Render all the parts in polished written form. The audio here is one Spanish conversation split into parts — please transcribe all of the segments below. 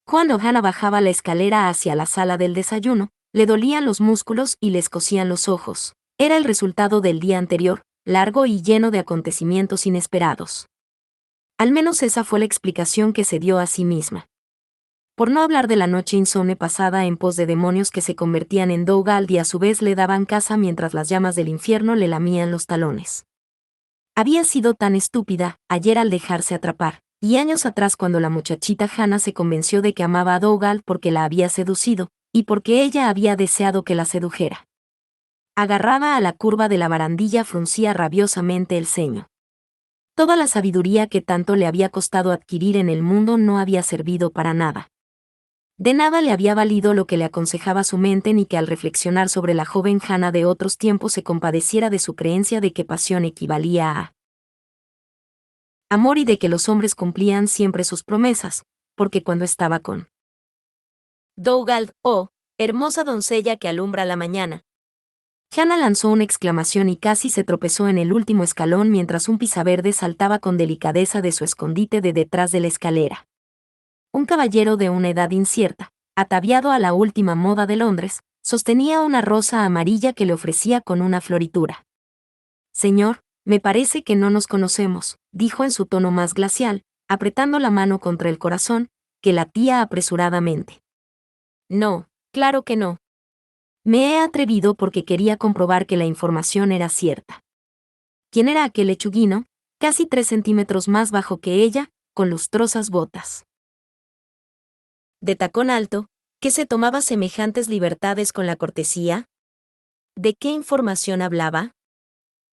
Cuando Hannah bajaba la escalera hacia la sala del desayuno, le dolían los músculos y le escocían los ojos. Era el resultado del día anterior, largo y lleno de acontecimientos inesperados. Al menos esa fue la explicación que se dio a sí misma. Por no hablar de la noche insomne pasada en pos de demonios que se convertían en Dougal y a su vez le daban caza mientras las llamas del infierno le lamían los talones. Había sido tan estúpida ayer al dejarse atrapar, y años atrás cuando la muchachita Hannah se convenció de que amaba a Dougal porque la había seducido, y porque ella había deseado que la sedujera. Agarrada a la curva de la barandilla fruncía rabiosamente el ceño. Toda la sabiduría que tanto le había costado adquirir en el mundo no había servido para nada. De nada le había valido lo que le aconsejaba su mente ni que al reflexionar sobre la joven Hannah de otros tiempos se compadeciera de su creencia de que pasión equivalía a amor y de que los hombres cumplían siempre sus promesas, porque cuando estaba con Dougal, oh, hermosa doncella que alumbra la mañana. Hannah lanzó una exclamación y casi se tropezó en el último escalón mientras un pisaverde saltaba con delicadeza de su escondite de detrás de la escalera. Un caballero de una edad incierta, ataviado a la última moda de Londres, sostenía una rosa amarilla que le ofrecía con una floritura. Señor, me parece que no nos conocemos, dijo en su tono más glacial, apretando la mano contra el corazón, que latía apresuradamente. No, claro que no. Me he atrevido porque quería comprobar que la información era cierta. ¿Quién era aquel lechuguino, casi 3 centímetros más bajo que ella, con lustrosas botas de tacón alto, que se tomaba semejantes libertades con la cortesía? ¿De qué información hablaba?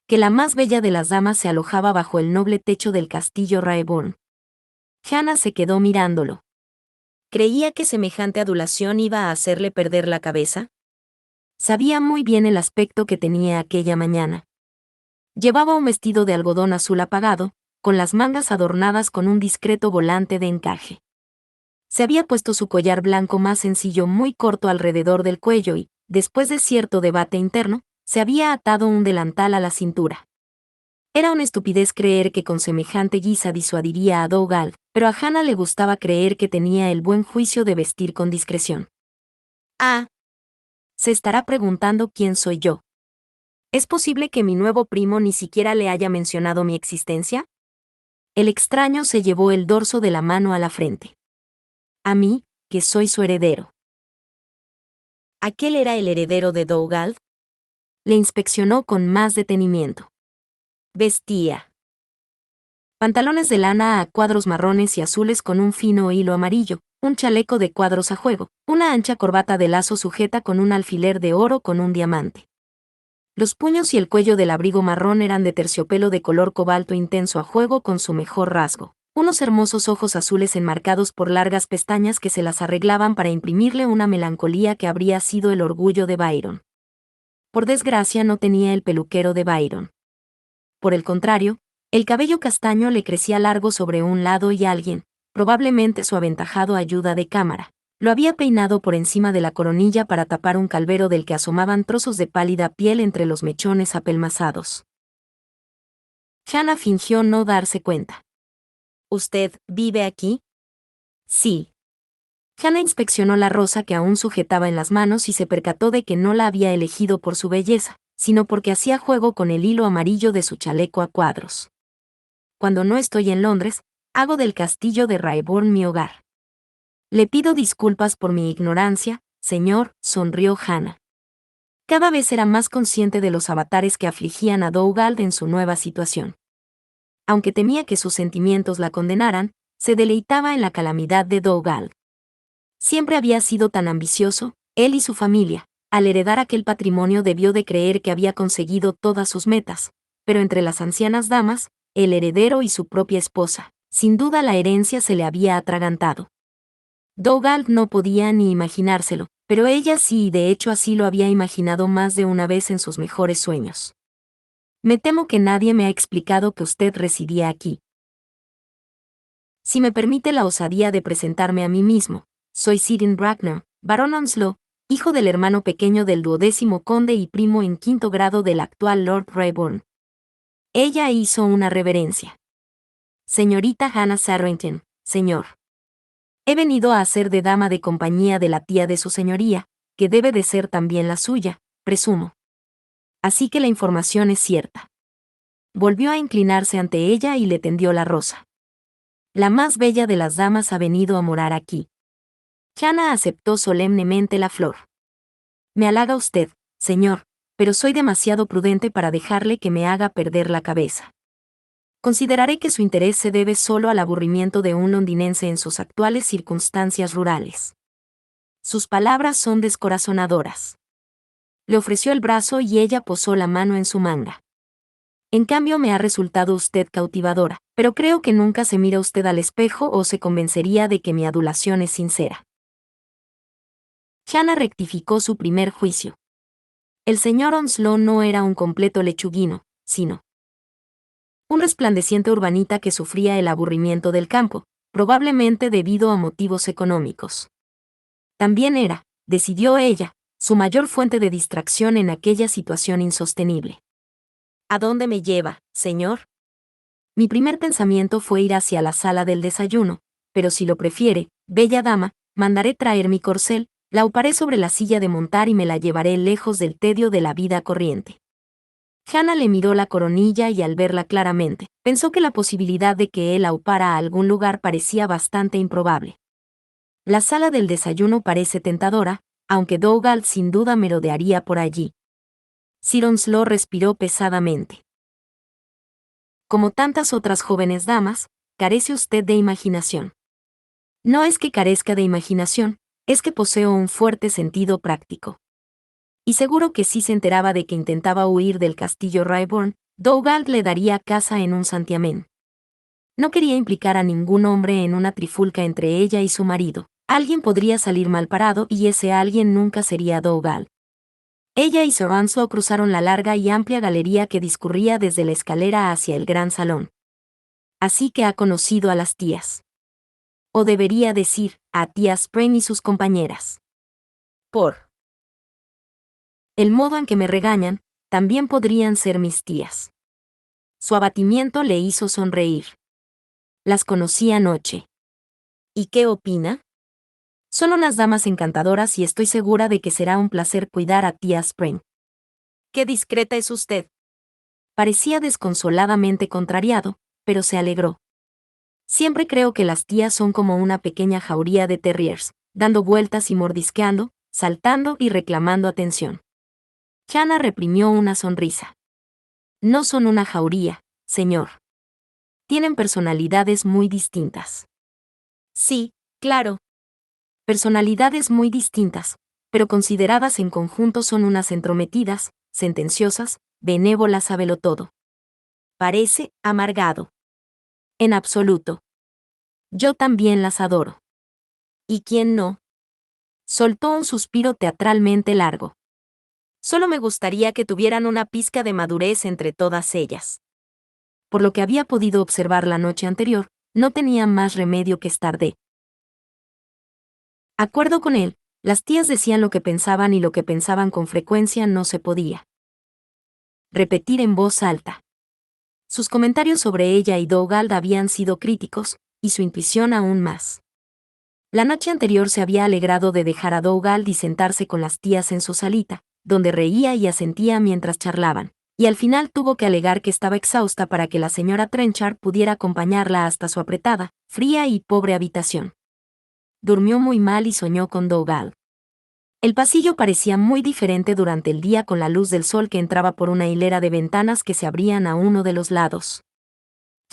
Que la más bella de las damas se alojaba bajo el noble techo del castillo Raeburn. Hannah se quedó mirándolo. ¿Creía que semejante adulación iba a hacerle perder la cabeza? Sabía muy bien el aspecto que tenía aquella mañana. Llevaba un vestido de algodón azul apagado, con las mangas adornadas con un discreto volante de encaje. Se había puesto su collar blanco más sencillo muy corto alrededor del cuello y, después de cierto debate interno, se había atado un delantal a la cintura. Era una estupidez creer que con semejante guisa disuadiría a Dougal, pero a Hannah le gustaba creer que tenía el buen juicio de vestir con discreción. Ah, se estará preguntando quién soy yo. ¿Es posible que mi nuevo primo ni siquiera le haya mencionado mi existencia? El extraño se llevó el dorso de la mano a la frente. A mí, que soy su heredero. ¿Aquel era el heredero de Dougal? Le inspeccionó con más detenimiento. Vestía pantalones de lana a cuadros marrones y azules con un fino hilo amarillo, un chaleco de cuadros a juego, una ancha corbata de lazo sujeta con un alfiler de oro con un diamante. Los puños y el cuello del abrigo marrón eran de terciopelo de color cobalto intenso a juego con su mejor rasgo. Unos hermosos ojos azules enmarcados por largas pestañas que se las arreglaban para imprimirle una melancolía que habría sido el orgullo de Byron. Por desgracia no tenía el peluquero de Byron. Por el contrario, el cabello castaño le crecía largo sobre un lado y alguien, probablemente su aventajado ayuda de cámara, lo había peinado por encima de la coronilla para tapar un calvero del que asomaban trozos de pálida piel entre los mechones apelmazados. Hannah fingió no darse cuenta. ¿Usted vive aquí? Sí. Hannah inspeccionó la rosa que aún sujetaba en las manos y se percató de que no la había elegido por su belleza, sino porque hacía juego con el hilo amarillo de su chaleco a cuadros. Cuando no estoy en Londres, hago del castillo de Raeburn mi hogar. Le pido disculpas por mi ignorancia, señor, sonrió Hannah. Cada vez era más consciente de los avatares que afligían a Dougal en su nueva situación. Aunque temía que sus sentimientos la condenaran, se deleitaba en la calamidad de Dougal. Siempre había sido tan ambicioso, él y su familia. Al heredar aquel patrimonio debió de creer que había conseguido todas sus metas, pero entre las ancianas damas, el heredero y su propia esposa, sin duda la herencia se le había atragantado. Dougal no podía ni imaginárselo, pero ella sí y de hecho así lo había imaginado más de una vez en sus mejores sueños. Me temo que nadie me ha explicado que usted residía aquí. Si me permite la osadía de presentarme a mí mismo, soy Sidin Bracknell, barón Onslow, hijo del hermano pequeño del 12º conde y primo en 5º grado del actual Lord Raeburn. Ella hizo una reverencia. Señorita Hannah Sarrington, señor. He venido a hacer de dama de compañía de la tía de su señoría, que debe de ser también la suya, presumo. Así que la información es cierta. Volvió a inclinarse ante ella y le tendió la rosa. La más bella de las damas ha venido a morar aquí. Hannah aceptó solemnemente la flor. Me halaga usted, señor, pero soy demasiado prudente para dejarle que me haga perder la cabeza. Consideraré que su interés se debe solo al aburrimiento de un londinense en sus actuales circunstancias rurales. Sus palabras son descorazonadoras. Le ofreció el brazo y ella posó la mano en su manga. En cambio me ha resultado usted cautivadora, pero creo que nunca se mira usted al espejo o se convencería de que mi adulación es sincera. Hannah rectificó su primer juicio. El señor Onslow no era un completo lechuguino, sino un resplandeciente urbanita que sufría el aburrimiento del campo, probablemente debido a motivos económicos. También era, decidió ella, su mayor fuente de distracción en aquella situación insostenible. ¿A dónde me lleva, señor? Mi primer pensamiento fue ir hacia la sala del desayuno, pero si lo prefiere, bella dama, mandaré traer mi corcel, la uparé sobre la silla de montar y me la llevaré lejos del tedio de la vida corriente. Hannah le miró la coronilla y al verla claramente, pensó que la posibilidad de que él la upara a algún lugar parecía bastante improbable. La sala del desayuno parece tentadora, aunque Dougal sin duda merodearía por allí. Sir Onslow respiró pesadamente. Como tantas otras jóvenes damas, carece usted de imaginación. No es que carezca de imaginación, es que poseo un fuerte sentido práctico. Y seguro que si se enteraba de que intentaba huir del castillo Ryborn, Dougal le daría caza en un santiamén. No quería implicar a ningún hombre en una trifulca entre ella y su marido. Alguien podría salir mal parado y ese alguien nunca sería Dougal. Ella y Sir Onslow cruzaron la larga y amplia galería que discurría desde la escalera hacia el gran salón. Así que ha conocido a las tías. O debería decir, a tía Spring y sus compañeras. Por el modo en que me regañan, también podrían ser mis tías. Su abatimiento le hizo sonreír. Las conocí anoche. ¿Y qué opina? Son unas damas encantadoras y estoy segura de que será un placer cuidar a tía Spring. ¡Qué discreta es usted! Parecía desconsoladamente contrariado, pero se alegró. Siempre creo que las tías son como una pequeña jauría de terriers, dando vueltas y mordisqueando, saltando y reclamando atención. Hannah reprimió una sonrisa. No son una jauría, señor. Tienen personalidades muy distintas. Sí, claro. Personalidades muy distintas, pero consideradas en conjunto son unas entrometidas, sentenciosas, benévolas todo. Parece amargado. En absoluto. Yo también las adoro. ¿Y quién no? Soltó un suspiro teatralmente largo. Solo me gustaría que tuvieran una pizca de madurez entre todas ellas. Por lo que había podido observar la noche anterior, no tenía más remedio que estar de acuerdo con él. Las tías decían lo que pensaban y lo que pensaban con frecuencia no se podía repetir en voz alta. Sus comentarios sobre ella y Dougal habían sido críticos, y su intuición aún más. La noche anterior se había alegrado de dejar a Dougal y sentarse con las tías en su salita, donde reía y asentía mientras charlaban, y al final tuvo que alegar que estaba exhausta para que la señora Trenchard pudiera acompañarla hasta su apretada, fría y pobre habitación. Durmió muy mal y soñó con Dougal. El pasillo parecía muy diferente durante el día con la luz del sol que entraba por una hilera de ventanas que se abrían a uno de los lados.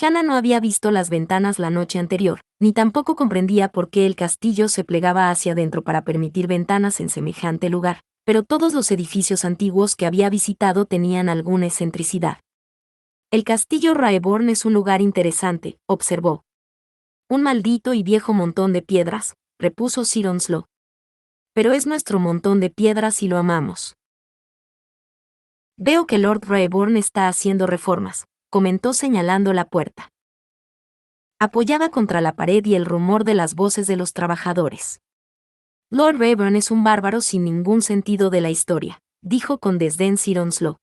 Hannah no había visto las ventanas la noche anterior, ni tampoco comprendía por qué el castillo se plegaba hacia adentro para permitir ventanas en semejante lugar, pero todos los edificios antiguos que había visitado tenían alguna excentricidad. El castillo Raeburn es un lugar interesante, observó. Un maldito y viejo montón de piedras, repuso Sir Onslow. Pero es nuestro montón de piedras y lo amamos. Veo que Lord Raeburn está haciendo reformas, comentó señalando la puerta. Apoyada contra la pared y el rumor de las voces de los trabajadores. Lord Raeburn es un bárbaro sin ningún sentido de la historia, dijo con desdén Sir Onslow.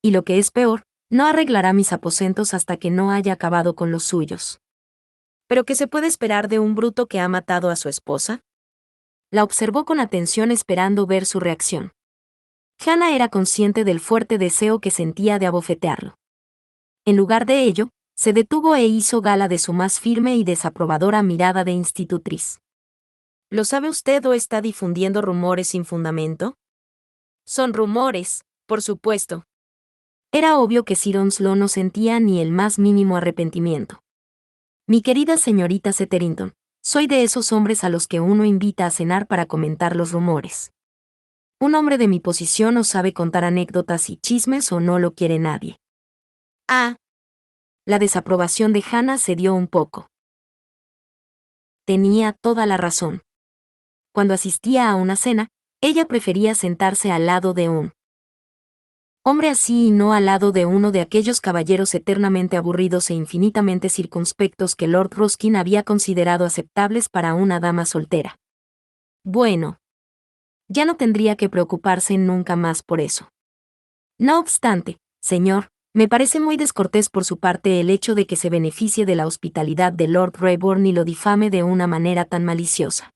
Y lo que es peor, no arreglará mis aposentos hasta que no haya acabado con los suyos. ¿Pero qué se puede esperar de un bruto que ha matado a su esposa? La observó con atención esperando ver su reacción. Hannah era consciente del fuerte deseo que sentía de abofetearlo. En lugar de ello, se detuvo e hizo gala de su más firme y desaprobadora mirada de institutriz. ¿Lo sabe usted o está difundiendo rumores sin fundamento? Son rumores, por supuesto. Era obvio que Sir Onslow no sentía ni el más mínimo arrepentimiento. Mi querida señorita Setterington, soy de esos hombres a los que uno invita a cenar para comentar los rumores. Un hombre de mi posición no sabe contar anécdotas y chismes o no lo quiere nadie. Ah. La desaprobación de Hannah cedió un poco. Tenía toda la razón. Cuando asistía a una cena, ella prefería sentarse al lado de un hombre así y no al lado de uno de aquellos caballeros eternamente aburridos e infinitamente circunspectos que Lord Ruskin había considerado aceptables para una dama soltera. Bueno, ya no tendría que preocuparse nunca más por eso. No obstante, señor, me parece muy descortés por su parte el hecho de que se beneficie de la hospitalidad de Lord Rayborn y lo difame de una manera tan maliciosa.